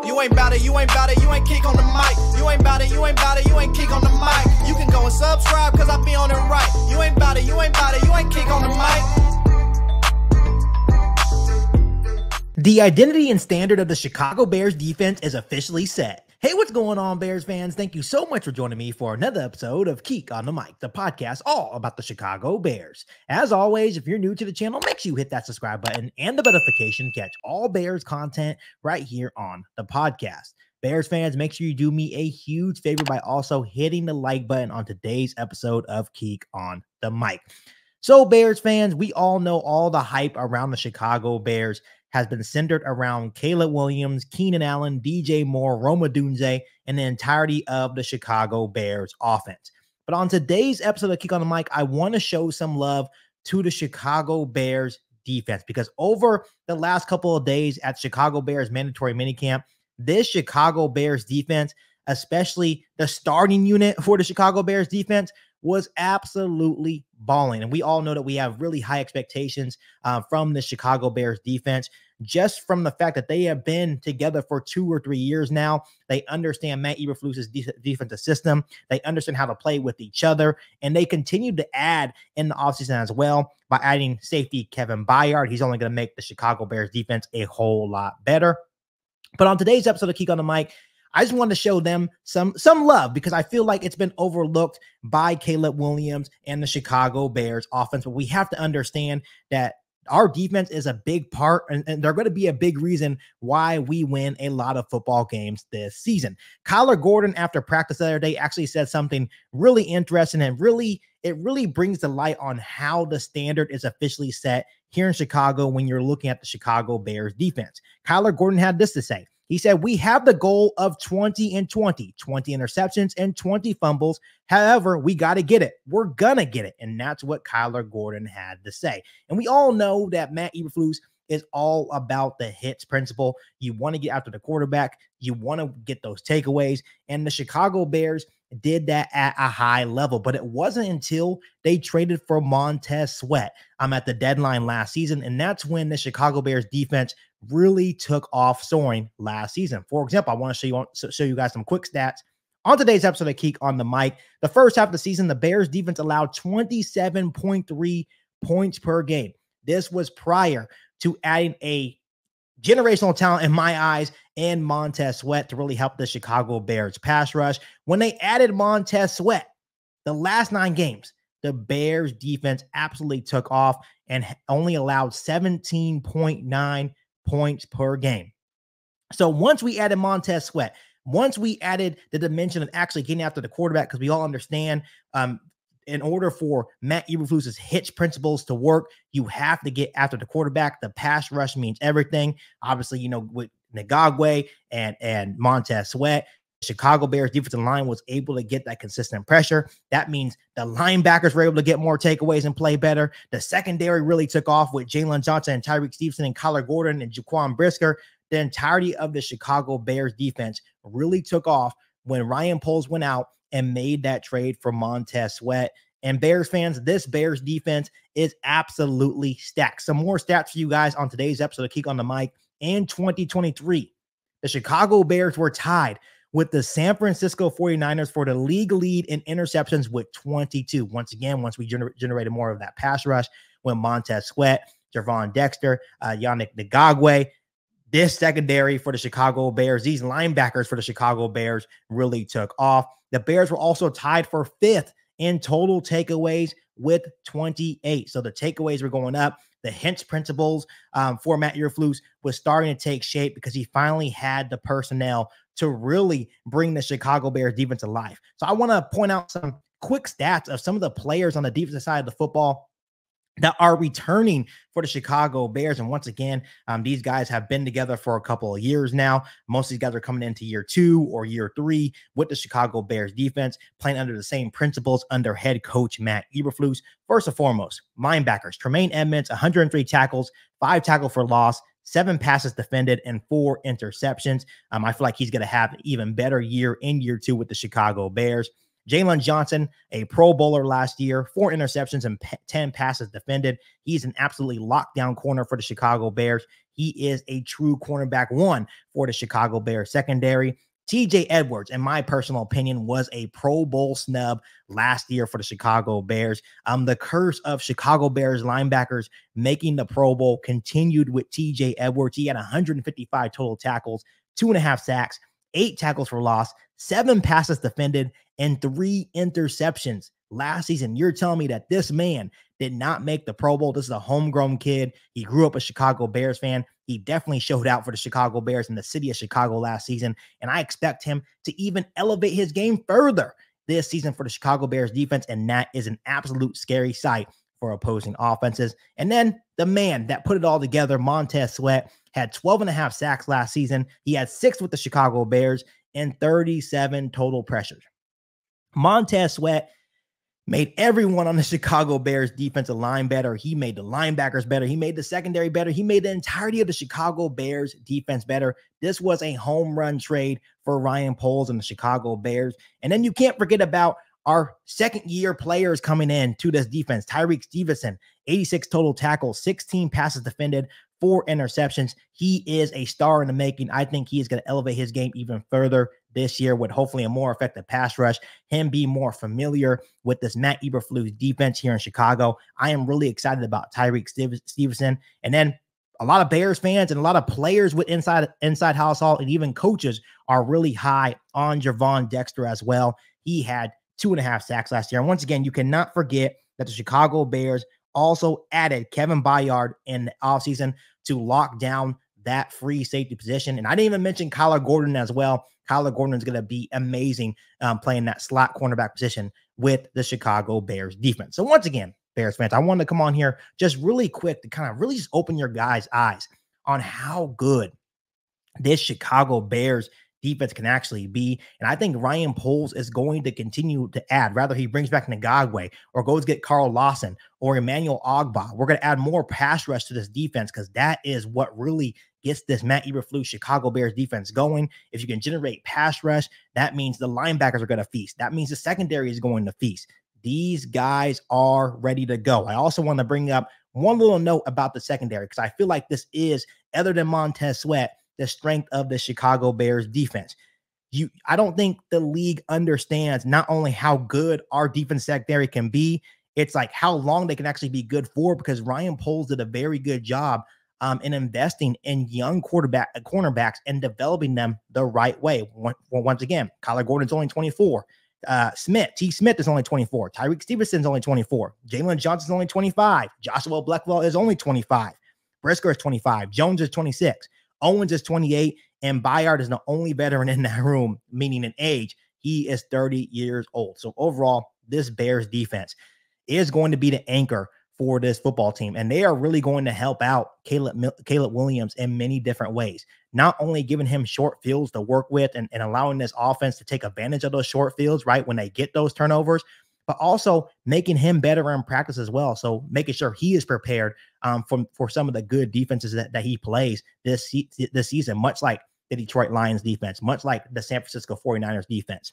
You ain't bout it, you ain't bout it, you ain't KIEQ on the mic. You ain't bout it, you ain't bout it, you ain't KIEQ on the mic. You can go and subscribe, cause I be on it right. You ain't bout it, you ain't bout it, you ain't KIEQ on the mic. The identity and standard of the Chicago Bears defense is officially set. Hey, what's going on, Bears fans? Thank you so much for joining me for another episode of KIEQ on the Mic, the podcast all about the Chicago Bears. As always, if you're new to the channel, make sure you hit that subscribe button and the notification to catch all Bears content right here on the podcast. Bears fans, make sure you do me a huge favor by also hitting the like button on today's episode of KIEQ on the Mic. So, Bears fans, we all know all the hype around the Chicago Bears has been centered around Caleb Williams, Keenan Allen, DJ Moore, Odunze, and the entirety of the Chicago Bears offense. But on today's episode of KIEQ on the Mic, I want to show some love to the Chicago Bears defense, because over the last couple of days at Chicago Bears mandatory minicamp, this Chicago Bears defense, especially the starting unit for the Chicago Bears defense, was absolutely balling. And we all know that we have really high expectations from the Chicago Bears defense, just from the fact that they have been together for 2 or 3 years now. They understand Matt Eberflus's defensive system. They understand how to play with each other, and they continue to add in the offseason as well by adding safety Kevin Byard. He's only going to make the Chicago Bears defense a whole lot better. But on today's episode of KIEQ on the Mic, I just wanted to show them some love, because I feel like it's been overlooked by Caleb Williams and the Chicago Bears offense. But we have to understand that our defense is a big part, and they're going to be a big reason why we win a lot of football games this season. Kyler Gordon, after practice the other day, actually said something really interesting, and it really brings the light on how the standard is officially set here in Chicago when you're looking at the Chicago Bears defense. Kyler Gordon had this to say. He said, "We have the goal of 20 and 20 interceptions and 20 fumbles. However, we got to get it. We're going to get it." And that's what Kyler Gordon had to say. And we all know that Matt Eberflus is all about the hits principle. You want to get after the quarterback. You want to get those takeaways. And the Chicago Bears did that at a high level. But it wasn't until they traded for Montez Sweat at the deadline last season. And that's when the Chicago Bears defense really took off soaring last season. For example, I want to show you guys some quick stats. On today's episode of KIEQ on the Mic, the first half of the season, the Bears defense allowed 27.3 points per game. This was prior to adding a generational talent in my eyes and Montez Sweat to really help the Chicago Bears pass rush. When they added Montez Sweat, the last 9 games, the Bears defense absolutely took off and only allowed 17.9 points per game. So once we added Montez Sweat, once we added the dimension of actually getting after the quarterback, because we all understand in order for Matt Eberflus's hitch principles to work, you have to get after the quarterback. The pass rush means everything. Obviously, you know, with Ngagwe and Montez Sweat, Chicago Bears defensive line was able to get that consistent pressure. That means the linebackers were able to get more takeaways and play better. The secondary really took off with Jalen Johnson and Tyreek Stevenson and Kyler Gordon and Jaquan Brisker. The entirety of the Chicago Bears defense really took off when Ryan Poles went out and made that trade for Montez Sweat. And Bears fans, this Bears defense is absolutely stacked. Some more stats for you guys on today's episode of KIEQ on the Mic. In 2023, the Chicago Bears were tied with the San Francisco 49ers for the league lead in interceptions with 22. Once again, once we generated more of that pass rush when Montez Sweat, Javon Dexter, Yannick Ngagwe, this secondary for the Chicago Bears, these linebackers for the Chicago Bears really took off. The Bears were also tied for 5th in total takeaways with 28. So the takeaways were going up. The hints principles for Matt Eberflus was starting to take shape because he finally had the personnel to really bring the Chicago Bears defense to life. So I want to point out some quick stats of some of the players on the defensive side of the football that are returning for the Chicago Bears. And once again, these guys have been together for a couple of years now. Most of these guys are coming into year 2 or year 3 with the Chicago Bears defense, playing under the same principles under head coach Matt Eberflus. First and foremost, linebackers, Tremaine Edmonds, 103 tackles, 5 tackles for loss, 7 passes defended, and 4 interceptions. I feel like he's going to have an even better year in year 2 with the Chicago Bears. Jalen Johnson, a Pro Bowler last year, 4 interceptions and 10 passes defended. He's an absolutely lockdown corner for the Chicago Bears. He is a true cornerback 1 for the Chicago Bears secondary. TJ Edwards, in my personal opinion, was a Pro Bowl snub last year for the Chicago Bears. The curse of Chicago Bears linebackers making the Pro Bowl continued with TJ Edwards. He had 155 total tackles, 2.5 sacks, 8 tackles for loss, 7 passes defended, and 3 interceptions last season. You're telling me that this man did not make the Pro Bowl? This is a homegrown kid. He grew up a Chicago Bears fan. He definitely showed out for the Chicago Bears in the city of Chicago last season, and I expect him to even elevate his game further this season for the Chicago Bears defense, and that is an absolute scary sight for opposing offenses. And then the man that put it all together, Montez Sweat, had 12.5 sacks last season. He had 6 with the Chicago Bears and 37 total pressures. Montez Sweat made everyone on the Chicago Bears defensive line better. He made the linebackers better. He made the secondary better. He made the entirety of the Chicago Bears defense better. This was a home run trade for Ryan Poles and the Chicago Bears. And then you can't forget about our second-year players coming in to this defense. Tyreek Stevenson, 86 total tackles, 16 passes defended, 4 interceptions. He is a star in the making. I think he is going to elevate his game even further this year with hopefully a more effective pass rush, him be more familiar with this Matt Eberflus defense here in Chicago. I am really excited about Tyreek Stevenson. And then a lot of Bears fans and a lot of players with inside household and even coaches are really high on Javon Dexter as well. He had 2.5 sacks last year. And once again, you cannot forget that the Chicago Bears also added Kevin Byard in the offseason to lock down that free safety position. And I didn't even mention Kyler Gordon as well. Kyler Gordon is going to be amazing playing that slot cornerback position with the Chicago Bears defense. So once again, Bears fans, I wanted to come on here just really quick to kind of really just open your guys' eyes on how good this Chicago Bears defense can actually be. And I think Ryan Poles is going to continue to add, rather he brings back Ngagwe or goes get Carl Lawson or Emmanuel Ogbah. We're going to add more pass rush to this defense because that is what really gets this Matt Eberflus Chicago Bears defense going. If you can generate pass rush, that means the linebackers are going to feast. That means the secondary is going to feast. These guys are ready to go. I also want to bring up one little note about the secondary because I feel like this is, other than Montez Sweat, the strength of the Chicago Bears defense. I don't think the league understands not only how good our defense secondary can be, it's like how long they can actually be good for, because Ryan Poles did a very good job in investing in young cornerbacks and developing them the right way. Once again, Kyler Gordon's only 24. T. Smith is only 24. Tyreek Stevenson's only 24. Jalen Johnson's only 25. Joshua Blackwell is only 25. Brisker is 25. Jones is 26. Owens is 28, and Byard is the only veteran in that room, meaning in age. He is 30 years old. So overall, this Bears defense is going to be the anchor for this football team, and they are really going to help out Caleb Williams in many different ways. Not only giving him short fields to work with and allowing this offense to take advantage of those short fields, right, when they get those turnovers, but also making him better in practice as well. So making sure he is prepared for some of the good defenses that he plays this season, much like the Detroit Lions defense, much like the San Francisco 49ers defense.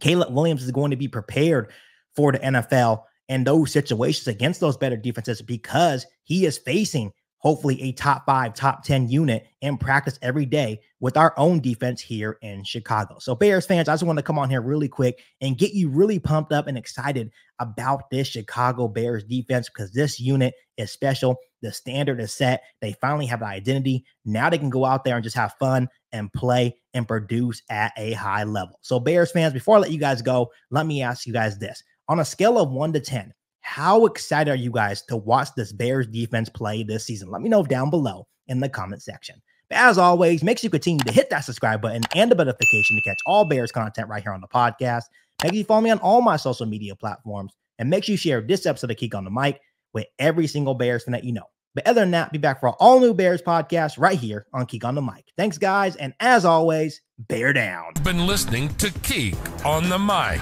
Caleb Williams is going to be prepared for the NFL and those situations against those better defenses because he is facing hopefully a top 5, top 10 unit in practice every day with our own defense here in Chicago. So Bears fans, I just want to come on here really quick and get you really pumped up and excited about this Chicago Bears defense because this unit is special. The standard is set. They finally have an identity. Now they can go out there and just have fun and play and produce at a high level. So Bears fans, before I let you guys go, let me ask you guys this. On a scale of 1 to 10, how excited are you guys to watch this Bears defense play this season? Let me know down below in the comment section. But as always, make sure you continue to hit that subscribe button and the notification to catch all Bears content right here on the podcast. Make sure you follow me on all my social media platforms, and make sure you share this episode of KIEQ on the Mic with every single Bears fan that you know. But other than that, be back for an all-new Bears podcast right here on KIEQ on the Mic. Thanks, guys, and as always, bear down. Been listening to KIEQ on the Mic,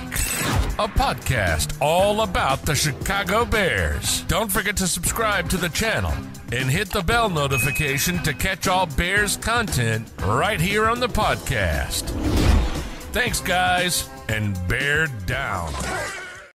a podcast all about the Chicago Bears. Don't forget to subscribe to the channel and hit the bell notification to catch all Bears content right here on the podcast. Thanks, guys, and bear down.